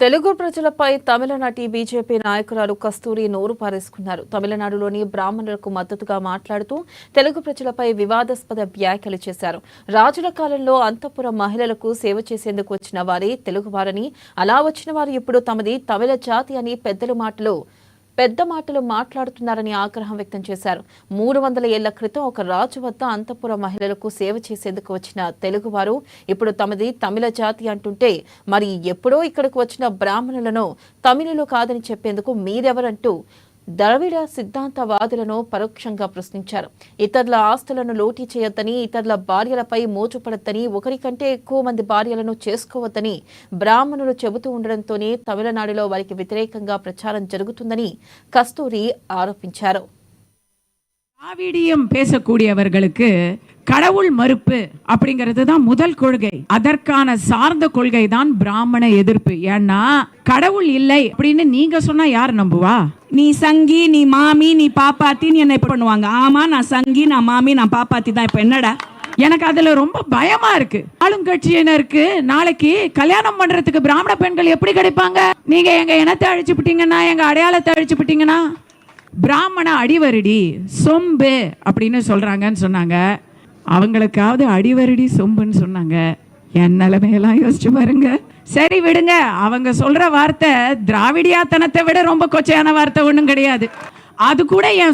తెలుగు ప్రజలపై తమిళనాటి బీజేపీ నాయకురాలు కస్తూరి నోరు పారేసుకున్నారు. తమిళనాడులోని బ్రాహ్మణులకు మద్దతుగా మాట్లాడుతూ తెలుగు ప్రజలపై వివాదాస్పద వ్యాఖ్యలు చేశారు. రాజుల కాలంలో అంతఃపుర మహిళలకు సేవ చేసేందుకు వచ్చిన వారే తెలుగువారని, అలా వచ్చిన వారు ఇప్పుడు తమది తమిళ జాతి అని పెద్ద మాటలు మాట్లాడుతున్నారని ఆగ్రహం వ్యక్తం చేశారు. 300 ఏళ్ల క్రితం ఒక రాజు వద్ద అంతఃపుర మహిళలకు సేవ చేసేందుకు వచ్చిన తెలుగువారు ఇప్పుడు తమది తమిళ జాతి అంటుంటే, మరి ఎప్పుడో ఇక్కడికి వచ్చిన బ్రాహ్మణులను తమిళులు కాదని చెప్పేందుకు మీరెవరంటూ ద్రవిడ సిద్ధాంతవాదులను పరోక్షంగా ప్రశ్నించారు. ఇతరుల ఆస్తులను లోటీ చేయొద్దని, ఇతరుల భార్యలపై మోజుపడద్దని, ఒకరికంటే ఎక్కువ మంది భార్యలను చేసుకోవద్దని బ్రాహ్మణులు చెబుతూ ఉండడంతోనే తమిళనాడులో వారికి వ్యతిరేకంగా ప్రచారం జరుగుతుందని కస్తూరి ఆరోపించారు. திராவிடியம் பேசக்கூடியவர்களுக்கு கடவுள் மறுப்பு அப்படிங்கிறது தான் முதல் கொள்கை. அதற்கான சார்ந்த கொள்கை தான் பிராமண எதிர்ப்பு. ஏன்னா கடவுள் இல்லை அப்படின்னு நீங்க சொன்னா யார் நம்புவா? நீ சங்கி, நீ மாமி, நீ பாப்பாத்தின்னு என்ன இப்ப பண்ணுவாங்க. ஆமா, நான் சங்கி, நான் மாமி, நான் பாப்பாத்தி தான். இப்ப என்னடா? எனக்கு அதுல ரொம்ப பயமா இருக்கு. ஆளுங்கட்சியினருக்கு நாளைக்கு கல்யாணம் பண்றதுக்கு பிராமண பெண்கள் எப்படி கிடைப்பாங்க? நீங்க எங்க இனத்தை அழிச்சுப்பிட்டீங்கன்னா, எங்க அடையாளத்தை அழிச்சுப்பிட்டீங்கன்னா, பிராமண அடிவருடி சொம்பு அப்படின்னு சொல்றாங்கன்னு சொன்னாங்க. அவங்களுக்காவது அடிவருடி சொம்புன்னு சொன்னாங்க. என் நிலைமையெல்லாம் யோசிச்சு பாருங்க. சரி விடுங்க, அவங்க சொல்ற வார்த்தை திராவிடியாத்தனத்தை விட ரொம்ப கொச்சையான வார்த்தை ஒன்றும் கிடையாது. அது கூட என்